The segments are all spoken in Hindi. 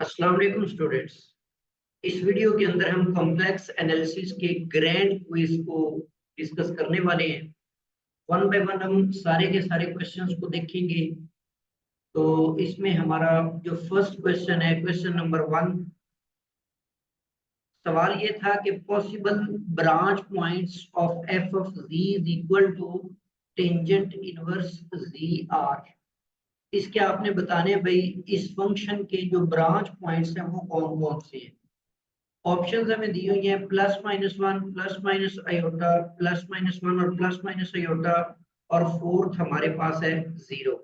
अस्सलाम वालेकुम स्टूडेंट्स। इस वीडियो के अंदर हम कॉम्प्लेक्स एनालिसिस के ग्रैंड क्विज को डिस्कस करने वाले हैं। वन बाय वन हम सारे के सारे क्वेश्चंस को देखेंगे। तो इसमें हमारा जो फर्स्ट क्वेश्चन है, क्वेश्चन नंबर 1, सवाल ये था कि possible branch points of f of g is equal to tangent inverse g r. इसके आपने बताने हैं भाई इस फंक्शन के जो ब्रांच पॉइंट्स हैं वो कौन कौन से हैं। ऑप्शंस हमें दी हुई हैं +-1, +-आयोटा, +-1 और +-आयोटा, और फोर्थ हमारे पास है 0।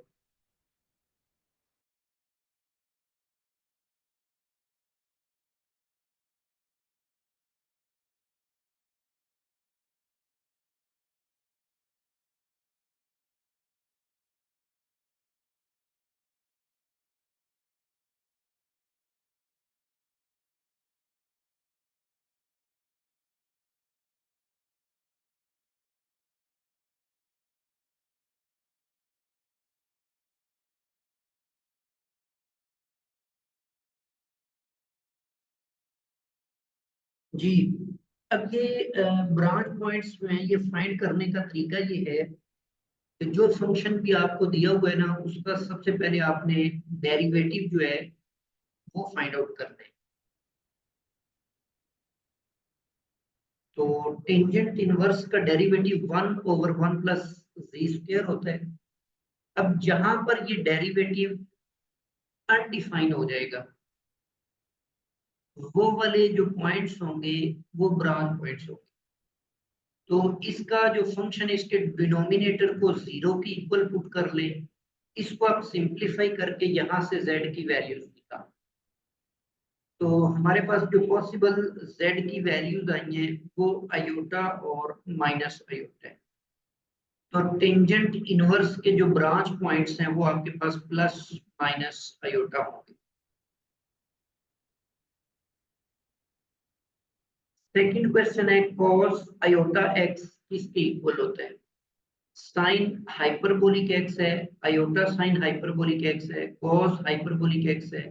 जी, अब ये ब्रांच पॉइंट्स में ये फाइंड करने का तरीका ये है कि जो फंक्शन भी आपको दिया हुआ है ना, उसका सबसे पहले आपने डेरिवेटिव जो है वो फाइंड आउट करना है। तो टेंजेंट इनवर्स का डेरिवेटिव 1/1 प्लस जी स्क्वायर होता है। अब जहां पर ये डेरिवेटिव अनडिफाइन हो जाएगा, वो वाले जो पॉइंट्स होंगे वो ब्रांच पॉइंट्स होंगे। तो इसका जो फंक्शन है, इसके डिनोमिनेटर को 0 के इक्वल पुट कर ले। इसको आप सिंप्लीफाई करके यहाँ से z की वैल्यूज निकाल। तो हमारे पास जो पॉसिबल z की वैल्यूज आई हैं वो आयोटा और माइनस आयोटा है। तो टेंजेंट इनवर्स के जो ब्रांच पॉइंट्स हैं वो आपके पास प्लस माइनस आयोटा होंगे। सेकंड क्वेश्चन है cos आयोटा x किसके इक्वल होता है। साइन हाइपरबोलिक एक्स है, आयोटा साइन हाइपरबोलिक एक्स है, कॉस हाइपरबोलिक एक्स है,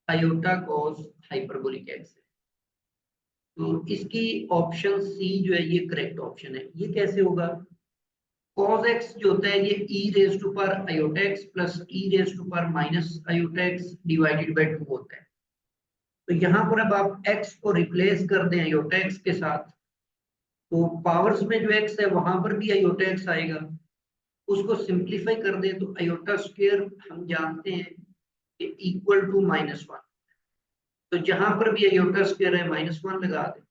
आयोटा कॉस हाइपरबोलिक एक्स है। तो इसकी ऑप्शन सी जो है ये करेक्ट ऑप्शन है। ये कैसे होगा? cos x जो होता है ये e raise to power iota x plus e raise to power minus iota x divided by 2 होता है। तो यहाँ पर अब आप x को रिप्लेस कर दें आयोटा x के साथ, तो पावर्स में जो x है वहां पर भी आयोटा x आएगा। उसको सिंप्लीफाई कर दें तो आयोटा स्क्वायर हम जानते हैं कि इक्वल टू -1। तो जहां पर भी आयोटा स्क्वायर है -1 लगा दें,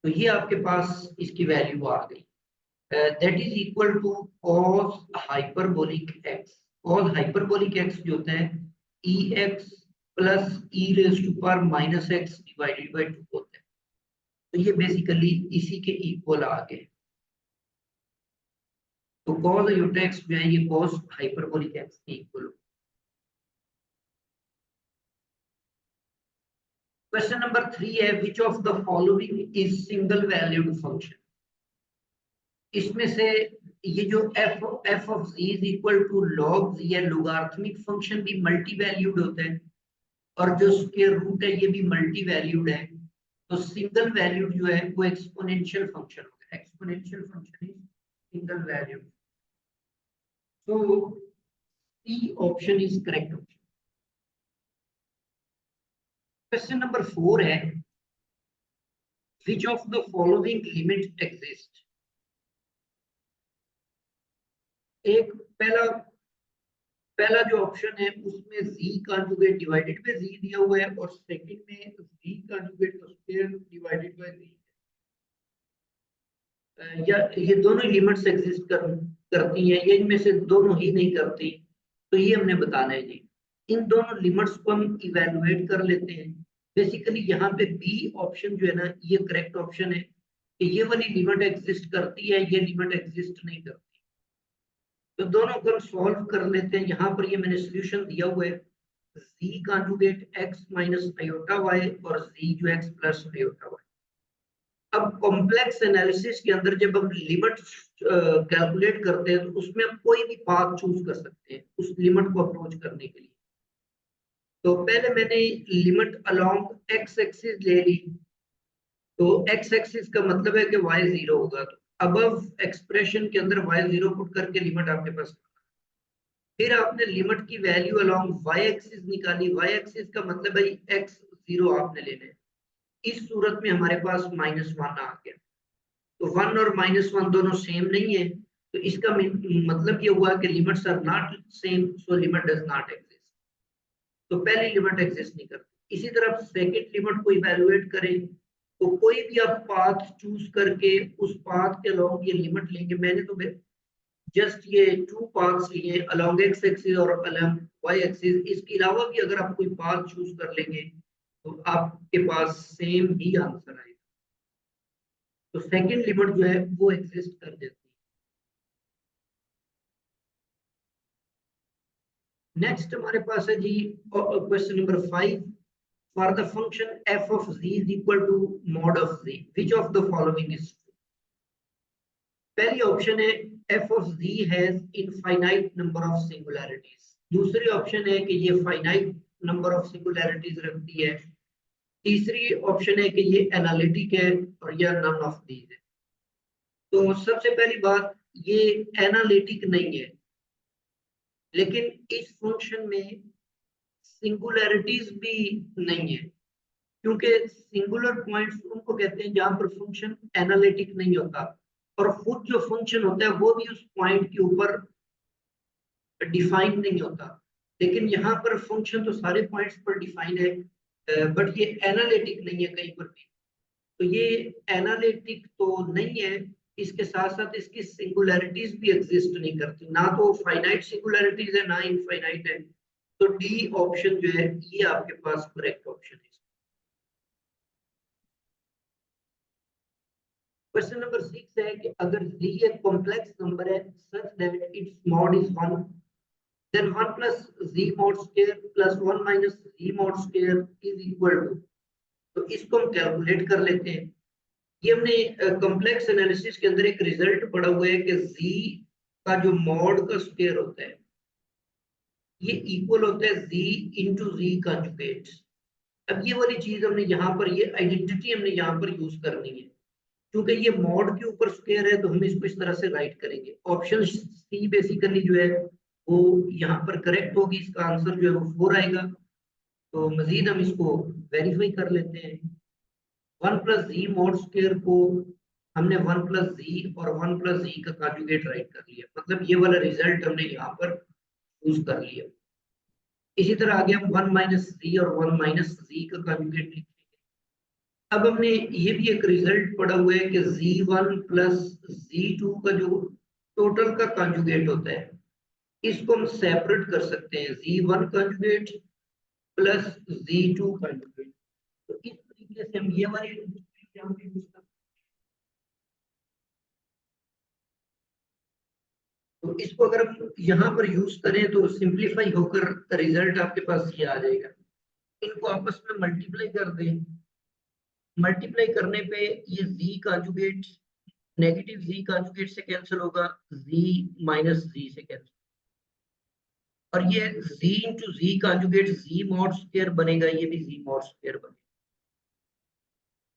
तो ये आपके पास इसकी वैल्यू आ गई। That is equal to cos hyperbolic x। cos hyperbolic x जो होता है ex plus e raise to power minus x divided by 2 होता है। तो ये बेसिकली इसी के इक्वल आ गए। तो cos आयोटा x जो है ये cos हाइपरबोलिक x के इक्वल। क्वेश्चन नंबर 3 है which of the following is single valued function. इसमें से ये जो f of z is equal to log z है, लोगारिथमिक फंक्शन भी मल्टी वैल्यूड होता है, और जो स्क्वायर रूट है ये भी मल्टी वैल्यूड है। तो सिंगल वैल्यूड जो है वो एक्सपोनेंशियल फंक्शन होता है। Exponential function is single valued. तो C option is correct option. Question number 4 है which of the following limit exist। एक पहला पहला जो ऑप्शन है उसमें z conjugate divided by z दिया हुआ है, और सेकंड में z conjugate square divided by z। या ये दोनों लिमिट्स एग्जिस्ट करती हैं, ये इनमें से दोनों ही नहीं करती। तो ये हमने बताना है जी। इन दोनों लिमिट्स को हम इवैल्यूएट कर लेते हैं। बेसिकली यहाँ पे बी ऑप्शन जो है ना ये करेक्ट ऑप्शन है कि ये वाली लिमिट एग्जिस्ट करती है, ये लिमिट एग्जिस्ट नहीं करती। तो दोनों को हम सॉल्व कर लेते हैं। यहाँ पर ये मैंने सॉल्यूशन दिया हुआ है z conjugate x minus iota y और z जो x प्लस आयोटा y। अब कॉम्प्लेक्स एनालिसिस के अंदर जब हम लिमिट कैलकुलेट करते हैं तो उसमें हम कोई भी पाथ चूज कर सकते हैं उस लिमिट को अप्रोच करने के लिए। तो पहले मैंने लिमिट अलोंग एक्स एक्सिस ले ली, तो एक्स एक्सिस का मतलब है कि y 0 होगा, तो अबव एक्सप्रेशन के अंदर y 0 पुट करके लिमिट आपके पास, फिर आपने लिमिट की वैल्यू अलोंग y एक्सिस निकाली, y एक्सिस का मतलब है x 0 आपने लेना है। इस सूरत में हमारे पास -1 आ गया, तो 1 और -1 दोनों सेम नहीं है, तो इसका मतलब ये हुआ कि limits are not same, so limit does not exist. तो पहली लिमिट एग्जिस्ट नहीं करती। इसी तरह सेकंड लिमिट को इवैल्यूएट करें, तो कोई भी आप पाथ चूज करके उस पाथ के अलोंग ये लिमिट लेंगे। मैंने तो जस्ट ये 2 पाथ्स लिए अलोंग एक्स एक्सिस और अलोंग वाई एक्सिस, इसके अलावा भी अगर आप कोई पाथ चूज कर लेंगे तो आपके पास सेम ही आंसर आएगा। तो सेकंड लिमिट जो है वो एग्जिस्ट कर देती है। नेक्स्ट हमारे पास है जी question number 5, for the function f of z is equal to mod of z, which of the following is true? पहली ऑप्शन है f of z has infinite number of singularities, दूसरी ऑप्शन है कि ये फाइनाइट नंबर ऑफ सिंगुलैरिटीज रखती है, तीसरी ऑप्शन है कि ये एनालिटिक है, और यह नन ऑफ दीज है। तो सबसे पहली बात, ये एनालिटिक नहीं है, लेकिन इस फंक्शन में सिंगुलैरिटीज भी नहीं है, क्योंकि सिंगुलर पॉइंट्स उनको कहते हैं जहां पर फंक्शन एनालिटिक नहीं होता, और खुद जो फंक्शन होता है वो भी उस पॉइंट के ऊपर डिफाइन नहीं होता। लेकिन यहाँ पर फंक्शन तो सारे पॉइंट्स पर डिफाइन है, बट ये एनालिटिक नहीं है कहीं पर भी, तो ये एनालिटिक तो नहीं है। इसके साथ साथ इसकी सिंगुलैरिटीज भी एग्जिस्ट नहीं करती, ना तो फाइनाइट सिंगुलैरिटीज है ना इनफाइनाइट है। तो डी ऑप्शन जो है ये आपके पास करेक्ट ऑप्शन है। क्वेश्चन नंबर 6 है कि अगर z एक कॉम्प्लेक्स नंबर है such that its mod is 1, then 1 plus z mod square plus 1 minus z mod square is equal to, तो इसको हम कैलकुलेट कर लेते हैं। ये हमने कॉम्प्लेक्स एनालिसिस के अंदर एक रिजल्ट पढ़ा हुआ है कि z का जो मॉड का स्क्वायर होता है ये इक्वल होता है z इंटू z कंजुगेट। अब ये वाली चीज हमने यहाँ पर, ये आइडेंटिटी हमने यहाँ पर यूज करनी है, क्योंकि ये मॉड के ऊपर स्क्वायर है तो हम इसको इस तरह से राइट करेंगे। ऑप्शन सी बेसिकली जो है वो यहाँ पर करेक्ट होगी, इसका आंसर जो है वो 4 आएगा। तो मजीद हम इसको वेरीफाई कर लेते हैं। 1 प्लस जी मॉड स्क्वायर को हमने 1 प्लस जी और 1 प्लस जी का कॉन्जुगेट राइट कर लिया, मतलब ये वाला रिजल्ट हमने यहाँ पर यूज कर लिया। इसी तरह आगे हम 1 माइनस जी और 1 माइनस जी का कॉन्जुगेट लिखेंगे। अब हमने ये भी एक रिजल्ट पढ़ा हुआ है कि z1 प्लस z2 का जो टोटल का कॉन्जुगेट होता है इसको हम सेपरेट कर सकते हैं, z1 conjugate plus z2 conjugate. तो इस तरीके से हम ये वाली यूज कर, तो इसको अगर हम यहाँ पर यूज करें तो सिंप्लीफाई होकर रिजल्ट आपके पास ये आ जाएगा। इनको आपस में मल्टीप्लाई कर दें, मल्टीप्लाई करने पे ये z conjugate negative z conjugate से कैंसिल होगा, z माइनस z से कैंसिल, और ये z into z conjugate z mod square बनेगा, ये भी z मॉड स्क्वायर बनेगा।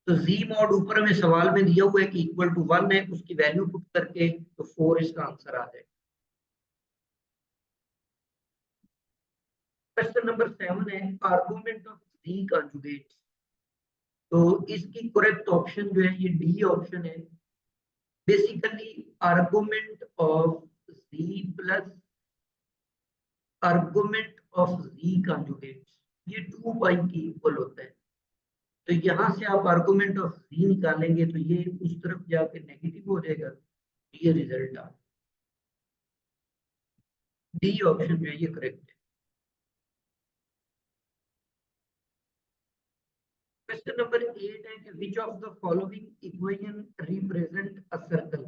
तो z मॉड ऊपर में सवाल में दिया हुआ है कि इक्वल टू 1 है, उसकी वैल्यू पुट करके तो 4 इसका आंसर आ जाएगा। क्वेश्चन नंबर 7 है आर्गुमेंट ऑफ z कॉन्जुगेट। तो इसकी करेक्ट ऑप्शन जो है ये डी ऑप्शन है। Basically argument of z plus argument of z conjugate ये 2 पाई के इक्वल होता है। तो यहाँ से आप आर्गुमेंट ऑफ z निकालेंगे तो ये उस तरफ जाके नेगेटिव हो जाएगा, ये रिजल्ट आ, डी ऑप्शन जो है ये करेक्ट है। क्वेश्चन नंबर 8 है कि विच of the following equation represent a circle.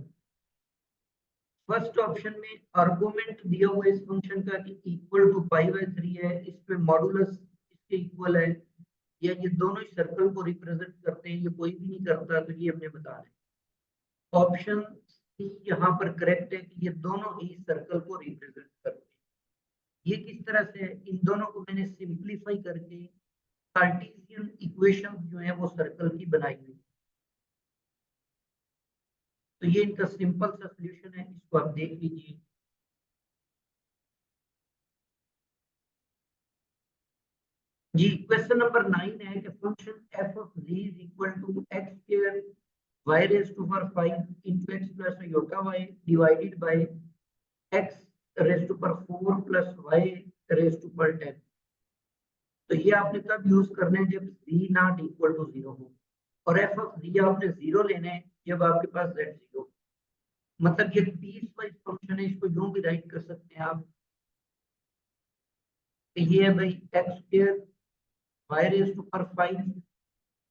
First option में आर्गुमेंट दिया हुआ है इस फंक्शन का कि इक्वल टू π/3 है, इस पे मॉडुलस इसके इक्वल है, या ये दोनों ही सर्कल को रिप्रेजेंट करते हैं, ये कोई भी नहीं करता, तो ये हमने बताना है। ऑप्शन सी यहाँ पर करेक्ट है कि ये दोनों ही सर्कल को रिप्रेजेंट करते हैं। ये किस तरह से है, इन दोनों को मैंने सिंप्लीफाई करके कार्टेशियन इक्वेशन जो है वो सर्कल की बनाई हुई। तो ये इनका सिंपल सा सॉल्यूशन है, इसको आप देख लीजिए। जी क्वेश्चन नंबर 9 है कि function f of z is equal to x square y raise to power 5 into x plus iota y divided by x raise to power 4 plus y raise to power 10। तो ये आपने तब यूज करना है जब z नॉट इक्वल टू 0 हो, और f ऑफ z आपने 0 लेना है जब आपके पास z 0। मतलब ये पीस वाइज फंक्शन है, इसको यूं भी राइट कर सकते हैं आप। तो ये है भाई x square y raise to power 5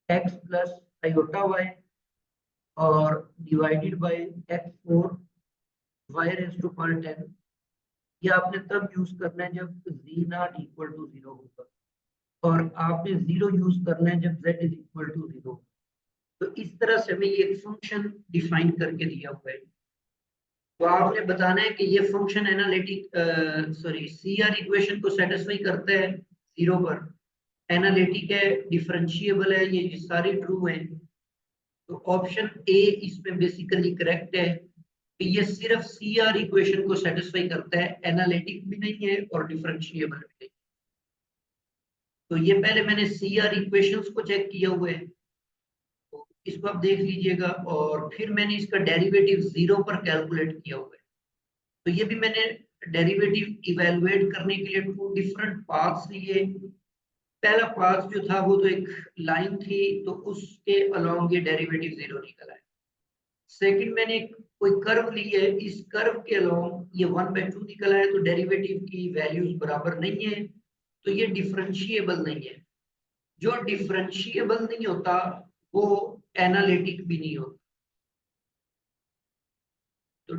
x plus iota y और divided by x4 y raise to power 10। ये आपने तब यूज करना है जब z नॉट इक्वल टू 0 होगा, और आपने 0 यूज करना है जब z इज इक्वल टू 0। तो इस तरह से हमें ये फंक्शन डिफाइन करके दिया हुआ है। तो आपने बताना है कि ये फंक्शन एनालिटिक सीआर इक्वेशन को सेटिस्फाई करता है 0 पर, एनालिटिक है, डिफरेंशिएबल है, ये सारी ट्रू है। तो ऑप्शन ए इसमें बेसिकली करेक्ट है कि ये सिर्फ सीआर इक्वेशन को सेटिस्फाई करता है, एनालिटिक भी नहीं है और डिफरेंशिएबल भी नहीं। तो ये पहले मैंने सीआर इक्वेशंस को चेक किया हुआ है, तो इसको आप देख लीजिएगा, और फिर मैंने इसका डेरिवेटिव 0 पर कैलकुलेट किया हुआ है। तो ये भी मैंने डेरिवेटिव इवेलुएट करने के लिए 2 डिफरेंट पाथ्स लिए। पहला पाथ जो था वो तो एक लाइन थी, तो उसके अलोंग ये डेरिवेटिव 0 निकला है। सेकंड मैंने कोई कर्व ली है, इस कर्व के अलोंग ये 1/2 निकला है, तो डेरिवेटिव की वैल्यूज बराबर नहीं है, तो ये डिफरेंशिएबल नहीं है। जो डिफरेंशिएबल नहीं होता वो एनालिटिक भी नहीं होता। तो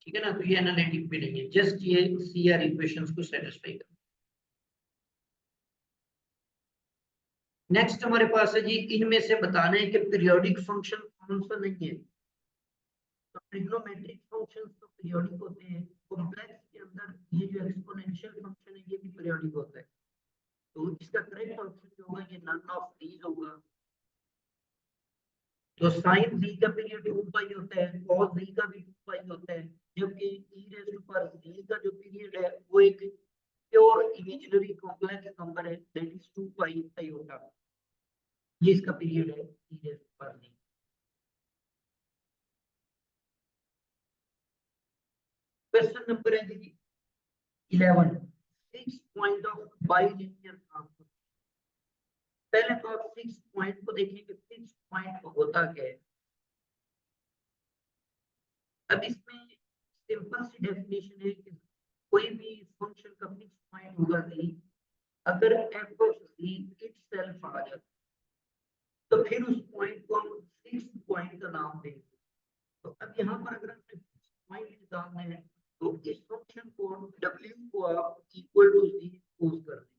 ठीक है ना, तो ये एनालिटिक भी नहीं है, जस्ट ये सीआर इक्वेशंस को सेटिस्फाई कर। नेक्स्ट हमारे पास है जी, इनमें से बताना है कि पीरियोडिक फंक्शन कौन सा नहीं है। तो ट्रिग्नोमेट्रिक फंक्शंस तो पीरियोडिक होते हैं, कॉम्प्लेक्स के अंदर ये जो एक्सपोनेंशियल फंक्शन है ये भी पीरियोडिक होता है। तो इसका करेक्ट ऑप्शन जो होगा ये नन ऑफ दीज होगा। तो साइन z का पीरियड 2 पाई होता है, cos z का भी 2 पाई होता है, जबकि e raise to power z का जो पीरियड है वो एक प्योर इमेजिनरी कॉम्प्लेक्स नंबर है, दैट इज 2 पाई आयोटा। ये इसका पीरियड है e raise to power z। Question number है जी 11, 6 पॉइंट ऑफ बाइलिनियर ट्रांसफॉर्मेशन। पहले तो आप 6 पॉइंट को देखिए कि 6 पॉइंट होता क्या है। अब इसमें सिंपल सी डेफिनेशन है कि कोई भी फंक्शन का फिक्स पॉइंट होगा जी, अगर f ऑफ z इटसेल्फ आ जाए तो फिर उस पॉइंट को हम फिक्स पॉइंट का नाम देंगे। तो अब यहाँ पर अगर हमने फिक्स पॉइंट निकालना है तो इस फंक्शन को w को आप इक्वल टू z सपोज कर दें।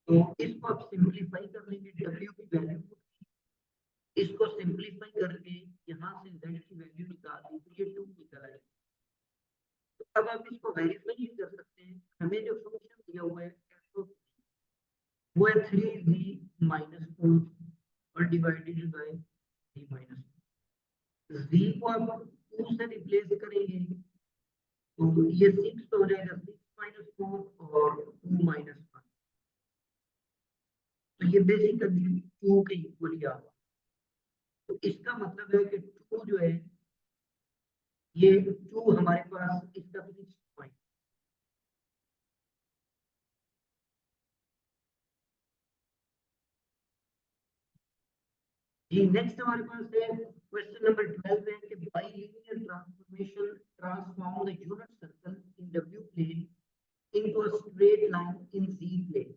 तो इसको आप सिंपलीफाई कर लेंगे, w की वैल्यू इसको सिंपलीफाई करके यहाँ से z की वैल्यू निकाल दी तो ये 2 निकल आएगा। तो अब आप इसको वेरीफाई नहीं कर सकते हैं, हमें जो फंक्शन दिया हुआ है f ऑफ वो है 3z माइनस 4 और divided bye z minus z को आप 2 से रिप्लेस करेंगे तो ये 6 हो जाएगा, 6 माइनस 4 और 2 माइनस 1। तो ये बेसिकली 2 के इक्वल ही आ रहा है। तो इसका मतलब है कि 2 जो है ये 2 हमारे पास इसका फिक्स पॉइंट। जी नेक्स्ट हमारे पास है क्वेश्चन नंबर 12 है कि bilinear transformation transform the unit circle in w plane into a straight line in z plane।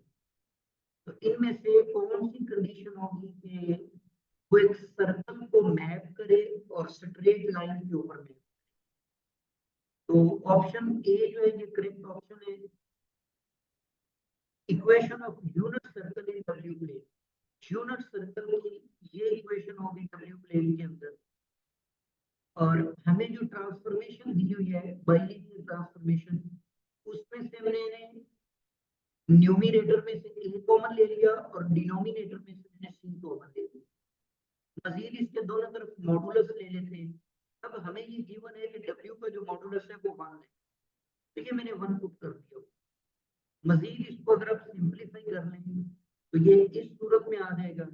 तो इनमें से कौन सी कंडीशन होगी कि वो एक सर्कल को मैप करे और स्ट्रेट लाइन के ऊपर मैप। तो ऑप्शन ए जो है ये करेक्ट ऑप्शन है। Equation of unit circle in w plane, unit circle की ये इक्वेशन होगी w प्लेन के अंदर। और हमें जो ट्रांसफॉर्मेशन दी हुई है बाइलिनियर ट्रांसफॉर्मेशन, उसमें से हमने न्यूमरेटर में से a कॉमन ले लिया और डिनोमिनेटर में से मैंने c कॉमन ले लिया। मजीद इसके दोनों तरफ मॉडुलस ले लेते हैं। अब हमें ये गिवन है कि w का जो मॉडुलस है वो 1 है, तो ये मैंने 1 पुट कर दिया। मजीद इसको अगर आप सिंपलीफाई कर लें तो ये इस सूरत में आ जाएगा।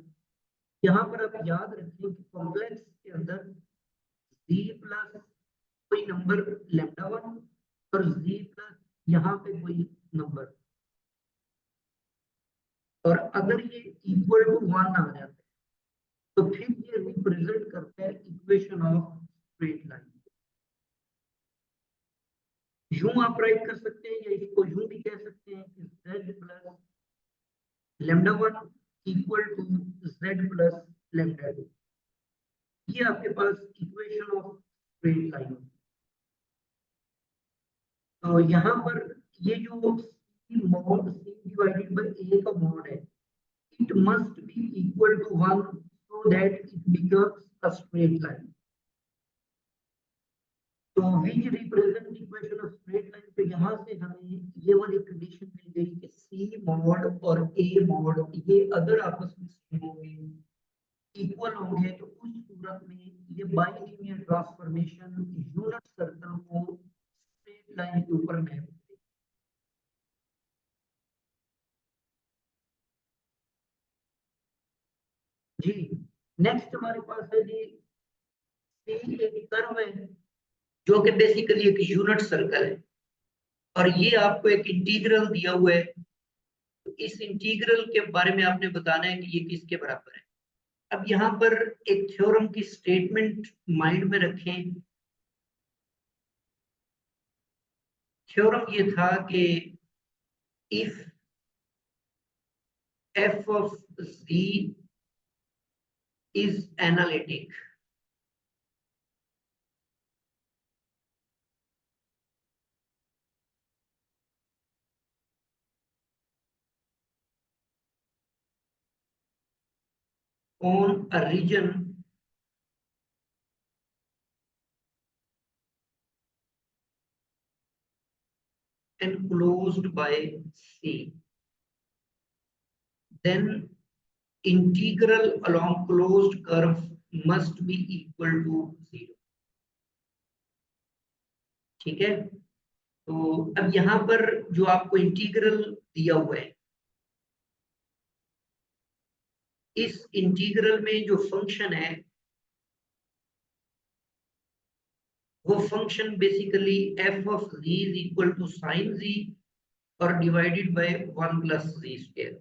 यहाँ पर आप याद रखें कि कॉम्प्लेक्स के अंदर z प्लस कोई नंबर λ1 और z प्लस यहाँ पे कोई नंबर, और अगर ये इक्वल टू 1 आ जाता है तो फिर ये रिप्रेजेंट करता है इक्वेशन ऑफ स्ट्रेट लाइन। यूं आप राइट कर सकते हैं या इसको यूं भी कह सकते हैं कि z plus λ1 equal to z plus λ2। ये आपके पास इक्वेशन ऑफ स्ट्रेट लाइन। तो यहाँ पर ये जो c mod c divided by a का मॉड है, it must be equal to 1 so that it becomes a straight line. तो which represent equation of straight line, तो यहाँ से हमें ये वाली कंडीशन मिल गई कि c मॉड और a मॉड ये अगर आपस में सेम होंगे, इक्वल होंगे, तो उस सूरत में ये बाइलिनियर ट्रांसफॉर्मेशन यूनिट सर्कल को स्ट्रेट लाइन के ऊपर मैप करेगी। जी नेक्स्ट हमारे पास है जी c एक कर्व है जो कि बेसिकली एक यूनिट सर्कल है, और ये आपको एक इंटीग्रल दिया हुआ है। तो इस इंटीग्रल के बारे में आपने बताना है कि ये किसके बराबर है। अब यहाँ पर एक थ्योरम की स्टेटमेंट माइंड में रखें। थ्योरम ये था कि if f of z is analytic, on a region enclosed by C, then integral along closed curve must be equal to 0। ठीक है, तो अब यहाँ पर जो आपको इंटीग्रल दिया हुआ है, इस इंटीग्रल में जो फंक्शन है वो function basically f of z is equal to sine z और divided by 1 plus z square.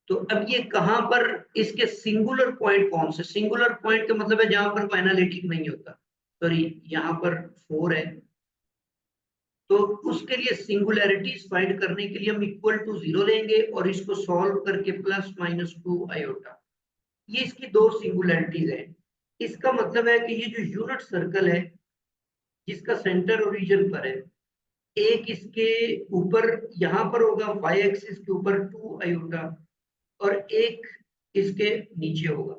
तो अब ये कहां पर इसके सिंगुलर पॉइंट कौन से, सिंगुलर पॉइंट का मतलब है जहां पर कोई एनालिटिक नहीं होता। सॉरी यहाँ पर 4 है, तो उसके लिए सिंगुलैरिटीज फाइंड करने के लिए हम इक्वल टू 0 लेंगे और इसको सॉल्व करके प्लस माइनस 2 आयोटा, ये इसकी दो सिंगुलैरिटीज है। इसका मतलब है कि ये जो यूनिट सर्कल है जिसका सेंटर ओरिजिन पर है, एक इसके ऊपर यहाँ पर होगा y एक्सिस के ऊपर 2 आयोटा और एक इसके नीचे होगा।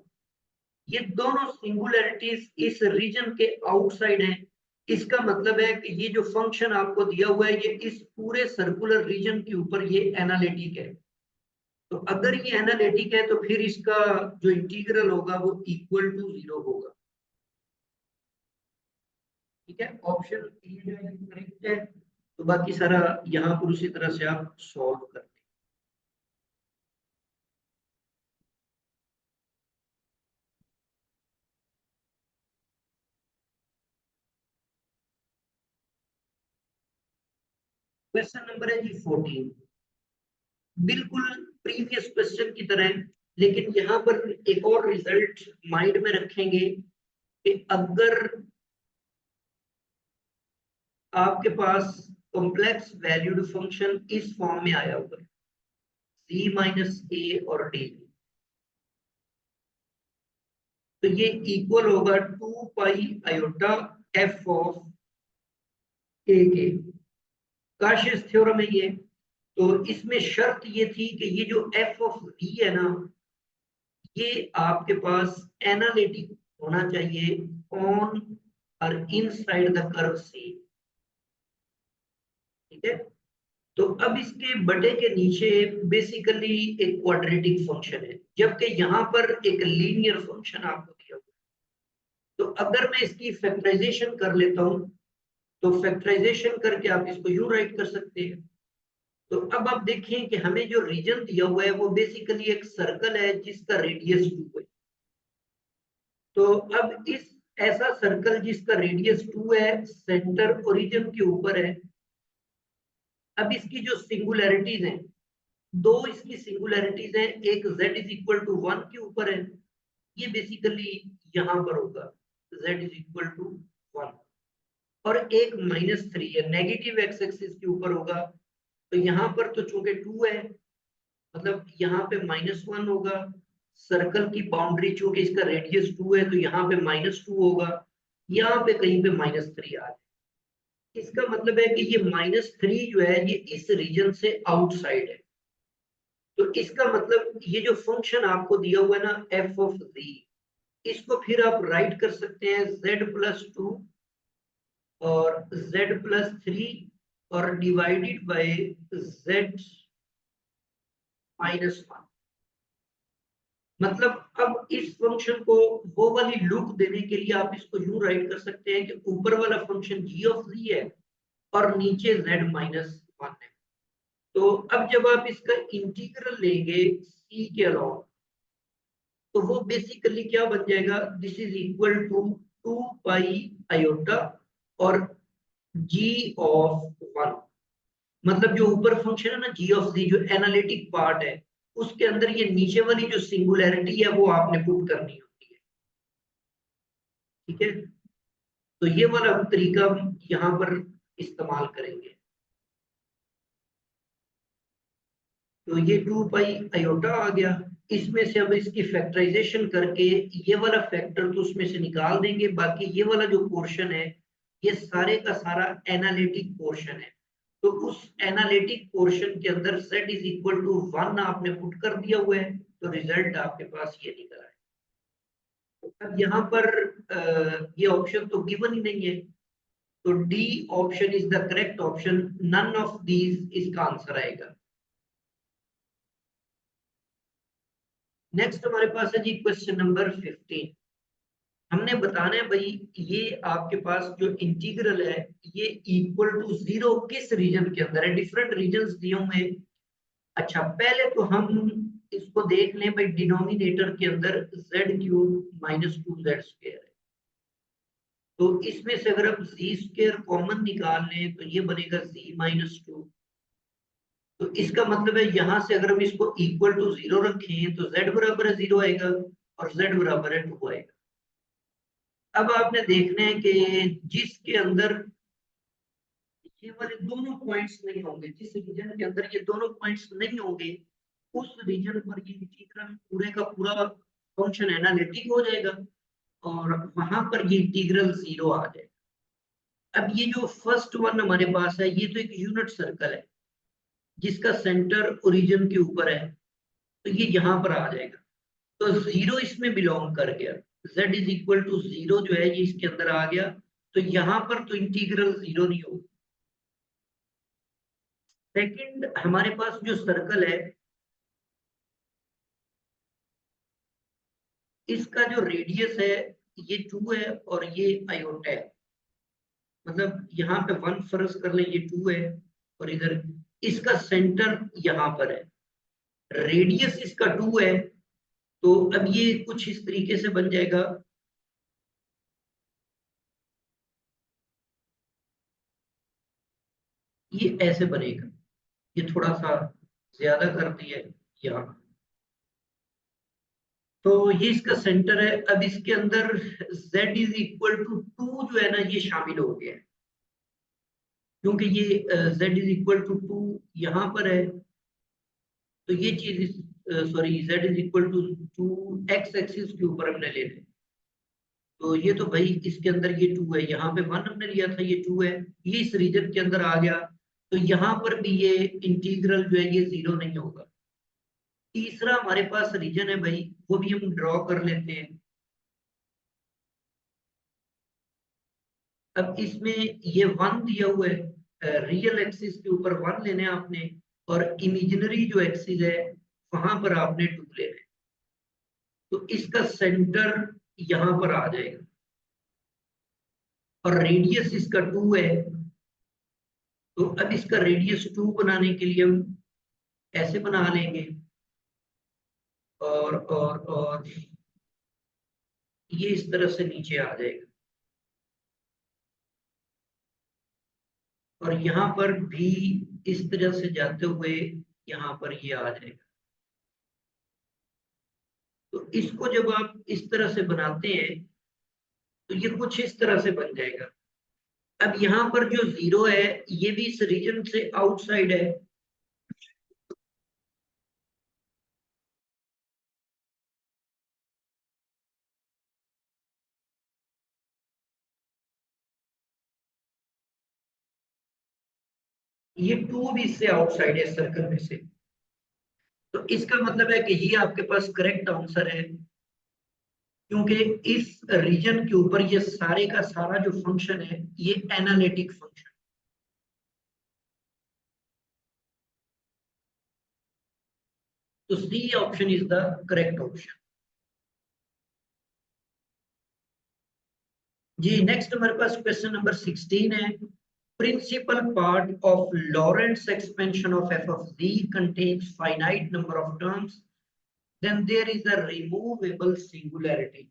ये दोनों सिंगुलैरिटीज इस रीजन के आउटसाइड हैं। इसका मतलब है कि ये जो फंक्शन आपको दिया हुआ है ये इस पूरे सर्कुलर रीजन के ऊपर ये एनालिटिक है। तो अगर ये एनालिटिक है तो फिर इसका जो इंटीग्रल होगा वो इक्वल टू 0 होगा। ठीक है, ऑप्शन ए जो है करेक्ट है। तो बाकी सारा यहाँ पर उसी तरह से आप सॉल्व करते हैं। क्वेश्चन नंबर है जी 14, बिल्कुल प्रीवियस क्वेश्चन की तरह, लेकिन यहाँ पर एक और रिजल्ट माइंड में रखेंगे कि अगर आपके पास कॉम्प्लेक्स वैल्यूड फंक्शन इस फॉर्म में आया होगा c माइनस ए और d, तो ये इक्वल होगा 2 pi iota f of a के। कार्शियस थ्योरम है ये। तो इसमें शर्त ये थी कि ये जो f ऑफ v है ना, ये आपके पास एनालिटिक होना चाहिए ऑन और इनसाइड द कर्व सी। ठीक है, तो अब इसके बटे के नीचे बेसिकली एक क्वाड्रेटिक फंक्शन है, जबकि यहाँ पर एक लीनियर फंक्शन आपको दिया हुआ है। तो अगर मैं इसकी फैक्टराइजेशन कर लेता हूं, तो फैक्टराइजेशन करके आप इसको यूं राइट कर सकते हैं। तो अब आप देखें कि हमें जो रीजन दिया हुआ है वो बेसिकली एक सर्कल है जिसका रेडियस 2 है। तो अब इस ऐसा सर्कल जिसका रेडियस 2 है, सेंटर ओरिजिन के ऊपर है। अब इसकी जो सिंगुलैरिटीज हैं, दो इसकी सिंगुलैरिटीज हैं, एक z इज इक्वल टू 1 के ऊपर है, ये बेसिकली यहां पर होगा z इज इक्वल टू 1, और एक -3 है, नेगेटिव एक्स एक्सिस के ऊपर होगा। तो यहाँ पर तो चूंकि 2 है, मतलब यहाँ पे -1 होगा। सर्कल की बाउंड्री चूंकि इसका रेडियस 2 है, तो यहाँ पे -2 होगा, यहाँ पे कहीं पे -3 आ जाए। इसका मतलब है कि ये -3 जो है ये इस रीजन से आउटसाइड है। तो इसका मतलब ये जो फंक्शन आपको दिया हुआ है ना f ऑफ z, इसको फिर आप राइट कर सकते हैं z+2 और z+3 और डिवाइडेड बाय z-1। मतलब अब इस फंक्शन को वो वाली लुक देने के लिए आप इसको यूं राइट कर सकते हैं कि ऊपर वाला फंक्शन g ऑफ z है और नीचे z-1 है। तो अब जब आप इसका इंटीग्रल लेंगे c के अलावा, तो वो बेसिकली क्या बन जाएगा, this is equal to 2 pi iota और g ऑफ 1। मतलब जो ऊपर फंक्शन है ना g ऑफ z, जो एनालिटिक पार्ट है, उसके अंदर ये नीचे वाली जो सिंगुलैरिटी है वो आपने पुट करनी होती है। ठीक है, तो ये वाला तरीका हम यहाँ पर इस्तेमाल करेंगे। तो ये 2 पाई आयोटा आ गया, इसमें से अब इसकी फैक्टराइजेशन करके ये वाला फैक्टर तो उसमें से निकाल देंगे, बाकी ये वाला जो पोर्शन है ये सारे का सारा एनालिटिक पोर्शन है। तो उस एनालिटिक पोर्शन के अंदर z इज इक्वल टू 1 आपने पुट कर दिया हुआ है, तो रिजल्ट आपके पास ये निकला है। तो अब यहाँ पर ये ऑप्शन तो गिवन ही नहीं है, तो D option is the correct option, none of these इसका आंसर आएगा। नेक्स्ट हमारे पास है जी क्वेश्चन नंबर 15। हमने बताना है भाई ये आपके पास जो इंटीग्रल है ये इक्वल टू 0 किस रीजन के अंदर है, डिफरेंट रीजन्स दिए हुए हैं। अच्छा, पहले तो हम इसको देख लें भाई, डिनोमिनेटर के अंदर z³ - 2z² है, तो इसमें से अगर हम z² कॉमन निकाल लें तो ये बनेगा z-2। तो इसका मतलब है यहां से अगर हम इसको इक्वल टू 0 रखें तो z बराबर है 0 आएगा और z बराबर है 2 आएगा। अब आपने देखना है कि जिसके अंदर ये वाले दोनों पॉइंट्स नहीं होंगे, जिस रीजन के अंदर ये दोनों पॉइंट्स नहीं होंगे, उस रीजन पर ये इंटीग्रल पूरे का पूरा फंक्शन एनालिटिक हो जाएगा और वहां पर ये इंटीग्रल 0 आ जाएगा। अब ये जो फर्स्ट वन हमारे पास है ये तो एक यूनिट सर्कल है जिसका सेंटर ओरिजिन के ऊपर है, तो ये यहाँ पर आ जाएगा। तो 0 इसमें बिलोंग कर गया, z इज इक्वल टू 0 जो है ये इसके अंदर आ गया, तो यहाँ पर तो इंटीग्रल 0 नहीं होगा। सेकंड हमारे पास जो सर्कल है इसका जो रेडियस है ये 2 है और ये आयोटा है, मतलब यहाँ पे 1 फर्ज कर ले, ये 2 है और इधर इसका सेंटर यहाँ पर है, रेडियस इसका 2 है। तो अब ये कुछ इस तरीके से बन जाएगा, ये ऐसे बनेगा, ये थोड़ा सा ज्यादा कर दिया है यहाँ। तो ये इसका सेंटर है। अब इसके अंदर z इज इक्वल टू 2 जो है ना ये शामिल हो गया है, क्योंकि ये z इज इक्वल टू 2 यहाँ पर है, तो ये चीज sorry z is equal to 2 x axis के ऊपर हमने ले लिया। तो ये तो भाई इसके अंदर ये 2 है, यहाँ पे 1 हमने लिया था, ये 2 है, ये इस रीजन के अंदर आ गया, तो यहाँ पर भी ये इंटीग्रल जो है ये 0 नहीं होगा। तीसरा हमारे पास रीजन है भाई, वो भी हम ड्रॉ कर लेते हैं। अब इसमें ये 1 दिया हुआ है, रियल एक्सिस के ऊपर 1 लेने हैं आपने, और इमेजिनरी जो एक्सिस है वहां पर आपने 2 लेने हैं। तो इसका सेंटर यहां पर आ जाएगा और रेडियस इसका 2 है। तो अब इसका रेडियस 2 बनाने के लिए हम ऐसे बना लेंगे, और ये इस तरह से नीचे आ जाएगा, और यहाँ पर भी इस तरह से जाते हुए यहाँ पर ये आ जाएगा। तो इसको जब आप इस तरह से बनाते हैं तो ये कुछ इस तरह से बन जाएगा। अब यहाँ पर जो 0 है ये भी इस रीजन से आउटसाइड है, ये 2 भी इससे आउटसाइड है सर्कल में से। तो इसका मतलब है कि ये आपके पास करेक्ट आंसर है, क्योंकि इस रीजन के ऊपर ये सारे का सारा जो फंक्शन है ये एनालिटिक फंक्शन। तो C option is the correct option. जी नेक्स्ट हमारे पास क्वेश्चन नंबर 16 है। Principal part of Lorentz expansion of f of z contains finite number of terms, then there is a removable singularity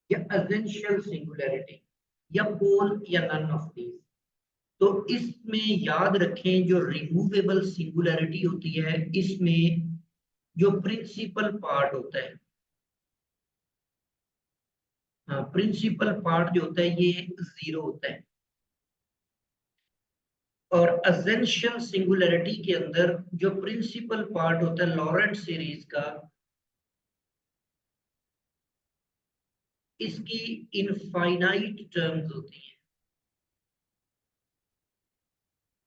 या essential singularity या pole या none of these। तो इसमें याद रखें जो रिमूवेबल सिंगुलैरिटी होती है इसमें जो प्रिंसिपल पार्ट होता है, हाँ प्रिंसिपल पार्ट जो होता है ये 0 होता है, और एसेंशियल सिंगुलैरिटी के अंदर जो प्रिंसिपल पार्ट होता है लॉरेंट सीरीज का, इसकी इनफाइनाइट टर्म्स होती है।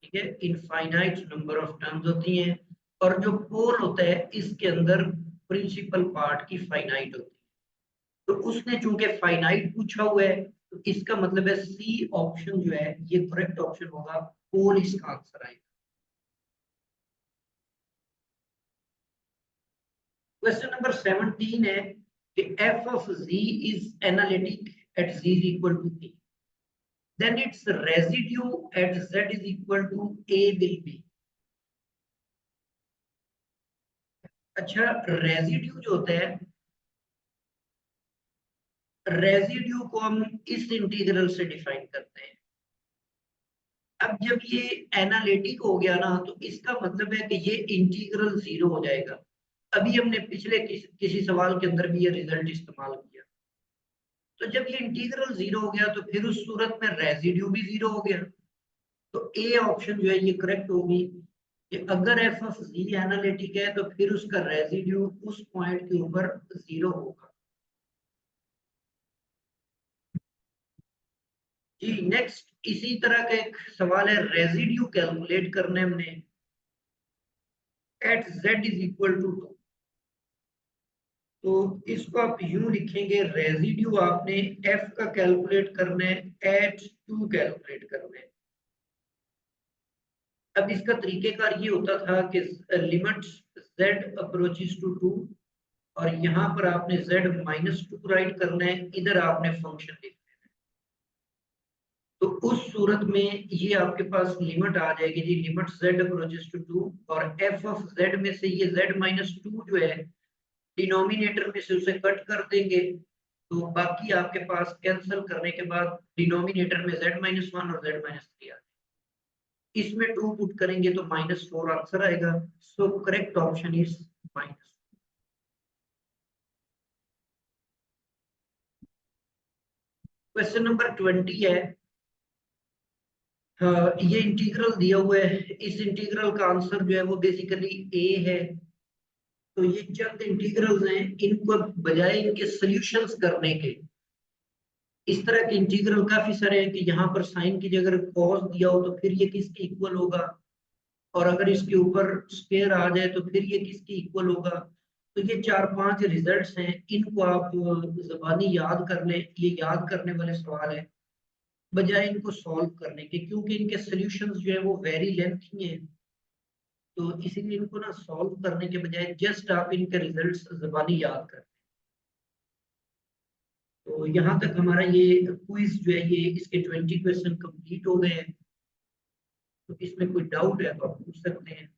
ठीक है, इनफाइनाइट नंबर ऑफ टर्म्स होती हैं, और जो पोल होता है इसके अंदर प्रिंसिपल पार्ट की फाइनाइट होती है। तो उसने चूंकि फाइनाइट पूछा हुआ है तो इसका मतलब है सी ऑप्शन जो है ये करेक्ट ऑप्शन होगा, पोल इसका आंसर आएगा। क्वेश्चन नंबर 17 है कि f of z is analytic at z is equal to a, then its residue at z is equal to a will be। अच्छा, रेजिड्यू जो होता है, रेजिड्यू को हम इस इंटीग्रल से डिफाइन करते हैं। अब जब ये एनालिटिक हो गया ना तो इसका मतलब है कि ये इंटीग्रल 0 हो जाएगा। अभी हमने पिछले किसी सवाल के अंदर भी ये रिजल्ट इस्तेमाल किया। तो जब ये इंटीग्रल 0 हो गया तो फिर उस सूरत में रेजिड्यू भी 0 हो गया। तो ए ऑप्शन जो है ये करेक्ट होगी कि अगर एफ ऑफ जी एनालिटिक है तो फिर उसका रेजिड्यू उस पॉइंट के ऊपर 0 होगा। जी नेक्स्ट इसी तरह का एक सवाल है, रेजिड्यू कैलकुलेट करने हमने at z is equal to 2। तो इसको आप यूं लिखेंगे, रेजिड्यू आपने f का कैलकुलेट करना है एट 2 कैलकुलेट करना है। अब इसका तरीकेकार ये होता था कि लिमिट z अप्रोचेस टू 2, और यहाँ पर आपने z -2 राइट करना है, इधर आपने फंक्शन लिखना है। तो उस सूरत में ये आपके पास लिमिट आ जाएगी जी, लिमिट z अप्रोचेस टू 2, और f ऑफ z में से ये z -2 जो है डिनोमिनेटर में से उसे कट कर देंगे, तो बाकी आपके पास कैंसिल करने के बाद डिनोमिनेटर में z -1 और z -3 आ जाए। इसमें 2 पुट करेंगे तो -4 आंसर आएगा। So correct option is minus. Question number 20 है। ये इंटीग्रल दिया हुआ है, इस इंटीग्रल का आंसर जो है वो बेसिकली ए है। तो ये चंद इंटीग्रल्स हैं, इनको बजाय इनके सॉल्यूशंस करने के, इस तरह के इंटीग्रल काफी सारे हैं कि यहाँ पर साइन की जगह कॉस दिया हो तो फिर ये किसके इक्वल होगा, और अगर इसके ऊपर स्क्वायर आ जाए तो फिर ये किसके इक्वल होगा। तो ये 4-5 रिजल्ट्स हैं, इनको आप ज़बानी याद कर लें। ये याद करने वाले सवाल है बजाय इनको सॉल्व करने के, क्योंकि इनके सॉल्यूशंस जो है वो वेरी लेंथी हैं। तो इसीलिए इनको ना सॉल्व करने के बजाय जस्ट आप इनके रिजल्ट्स ज़बानी याद कर। तो यहाँ तक हमारा ये क्विज जो है ये इसके 20 क्वेश्चन कंप्लीट हो गए हैं। तो इसमें कोई डाउट है तो आप पूछ सकते हैं।